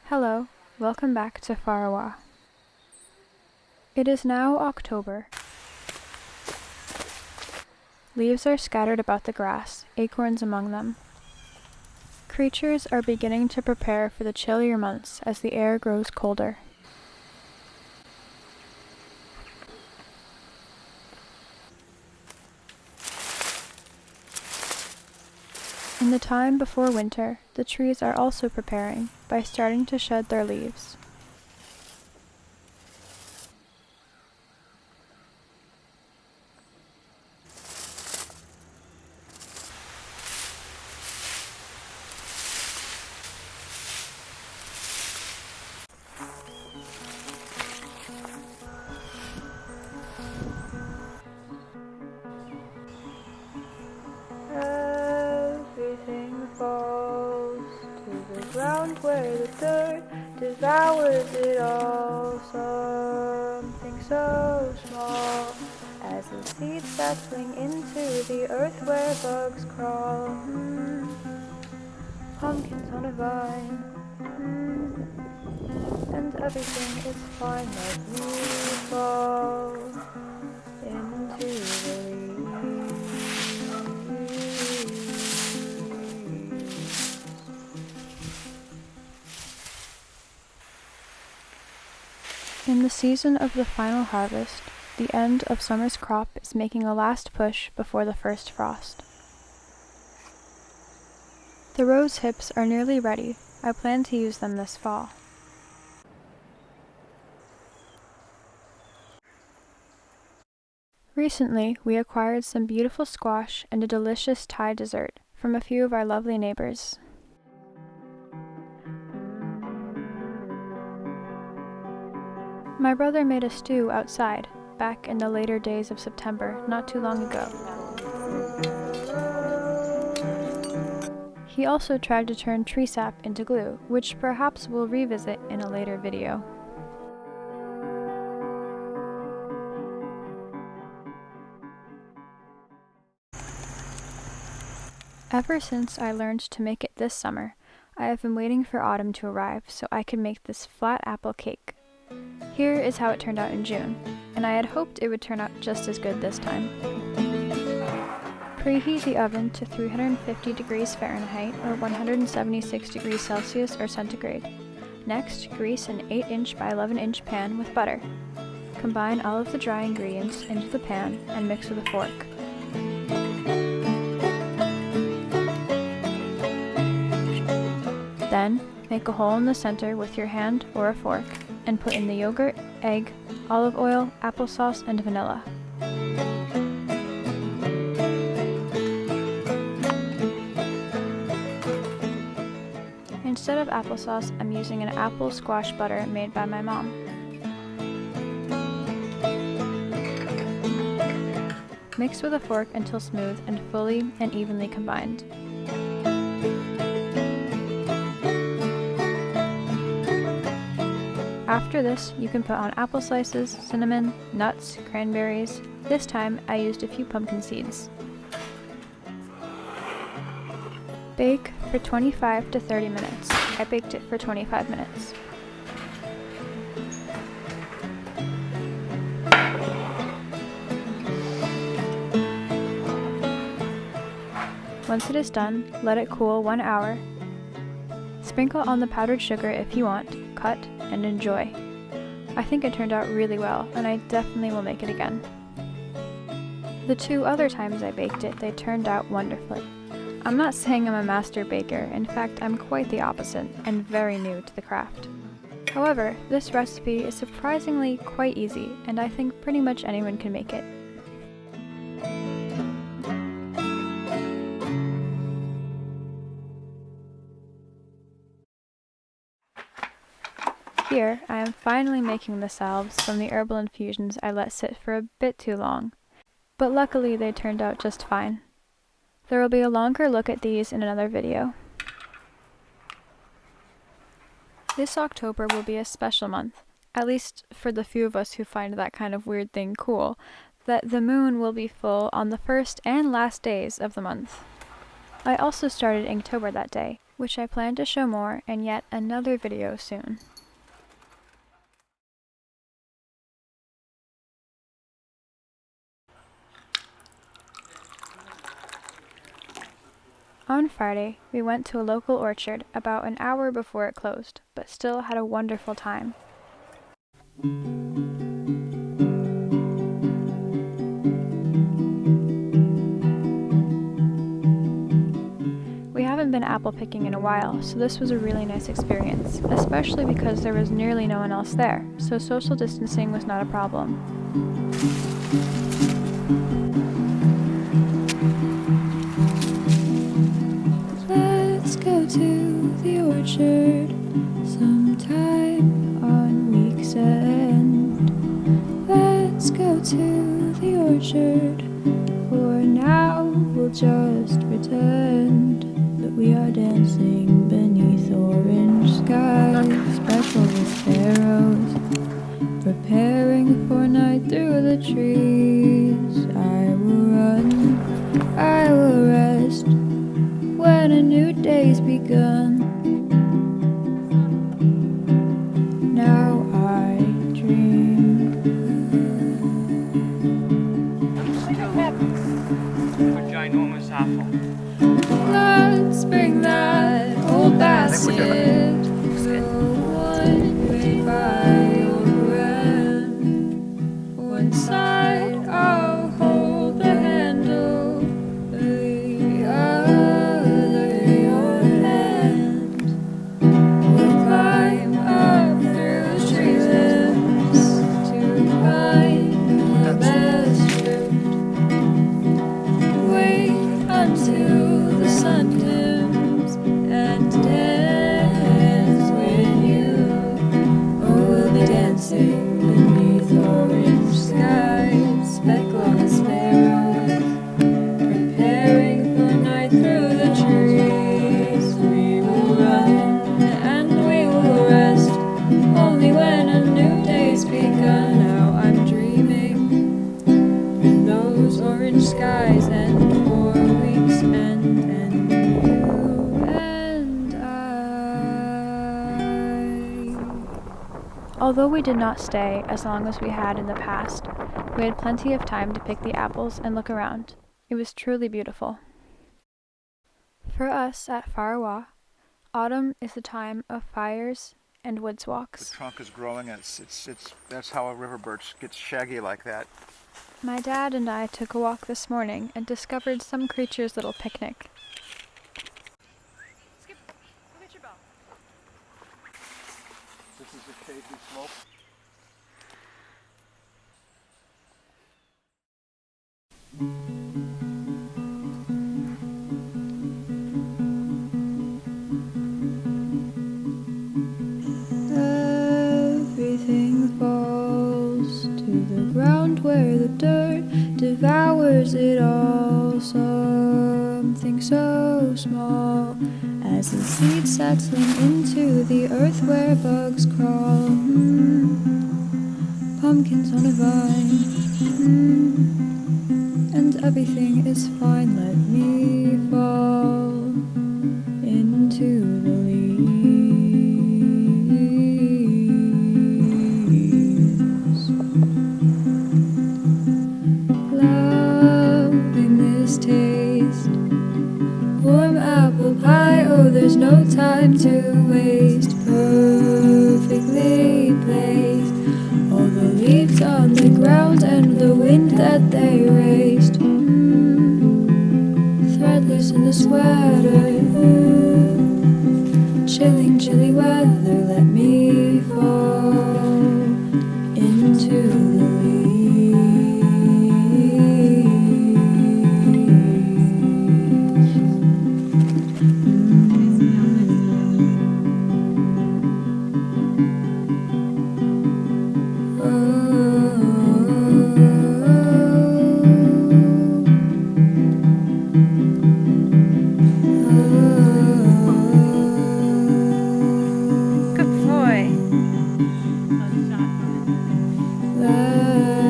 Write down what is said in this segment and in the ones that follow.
Hello, welcome back to Farawa. It is now October. Leaves are scattered about the grass, acorns among them. Creatures are beginning to prepare for the chillier months as the air grows colder. In the time before winter, the trees are also preparing by starting to shed their leaves. Everything falls to the ground where the dirt devours it all. Something so small as a seed settling into the earth where bugs crawl. Pumpkins on a vine, and everything is fine as we fall into the leaves. In the season of the final harvest, the end of summer's crop is making a last push before the first frost. The rose hips are nearly ready. I plan to use them this fall. Recently, we acquired some beautiful squash and a delicious Thai dessert from a few of our lovely neighbors. My brother made a stew outside, back in the later days of September, not too long ago. He also tried to turn tree sap into glue, which perhaps we'll revisit in a later video. Ever since I learned to make it this summer, I have been waiting for autumn to arrive so I could make this flat apple cake. Here is how it turned out in June, and I had hoped it would turn out just as good this time. Preheat the oven to 350 degrees Fahrenheit or 176 degrees Celsius or centigrade. Next, grease an 8-inch by 11-inch pan with butter. Combine all of the dry ingredients into the pan and mix with a fork. Then, make a hole in the center with your hand or a fork and put in the yogurt, egg, olive oil, applesauce, and vanilla. Instead of applesauce, I'm using an apple squash butter made by my mom. Mix with a fork until smooth and fully and evenly combined. After this, you can put on apple slices, cinnamon, nuts, cranberries. This time, I used a few pumpkin seeds. Bake for 25 to 30 minutes. I baked it for 25 minutes. Once it is done, let it cool 1 hour. Sprinkle on the powdered sugar if you want, cut, and enjoy. I think it turned out really well, and I definitely will make it again. The 2 other times I baked it, they turned out wonderfully. I'm not saying I'm a master baker, in fact I'm quite the opposite, and very new to the craft. However, this recipe is surprisingly quite easy, and I think pretty much anyone can make it. Here, I am finally making the salves from the herbal infusions I let sit for a bit too long, but luckily they turned out just fine. There will be a longer look at these in another video. This October will be a special month, at least for the few of us who find that kind of weird thing cool, that the moon will be full on the first and last days of the month. I also started Inktober that day, which I plan to show more in yet another video soon. On Friday, we went to a local orchard about an hour before it closed, but still had a wonderful time. We haven't been apple picking in a while, so this was a really nice experience, especially because there was nearly no one else there, so social distancing was not a problem. Let's go to the orchard sometime on week's end. Let's go to the orchard. For now, we'll just pretend that we are dancing beneath orange skies, speckled with sparrows, preparing for night through the trees. I will run, I will rest, when a new day's begun. Now I dream. A ginormous apple. Let's bring that old basket, the one made by your grand. One side I'll hold the handle, the other your hand. We'll climb up through the tree limbs to find the best fruit. Wait until the sun dims and dance with you. Oh, we'll be dancing beneath orange skies, speckled with sparrows, preparing for night through the trees. We will run and we will rest, only when a new day's begun. Now I'm dreaming in those orange skies and 4 weeks end, and you and I. Although we did not stay as long as we had in the past, we had plenty of time to pick the apples and look around. It was truly beautiful. For us at Farawa, autumn is the time of fires and woods The walks. trunk is growing, and that's how a river birch gets shaggy like that. My dad and I took a walk this morning and discovered some creature's little picnic. Skip, go get your bell. This is the shade we smoke. Everything falls to the ground where the dirt devours it all. Something so small as a seed settling into the earth where bugs crawl. Pumpkins on a vine, and everything is fine. Let me fall into the leaves. Loving this taste, warm apple pie. Oh, there's no time to waste. Perfectly placed, all the leaves on the ground and the wind that they raised. Threadless in the sweater, chilling, chilly weather. Let me fall into the Good boy. leaves.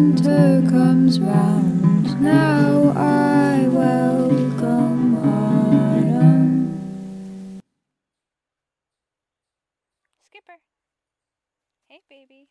winter comes round, now I welcome autumn. Skipper. Hey, baby.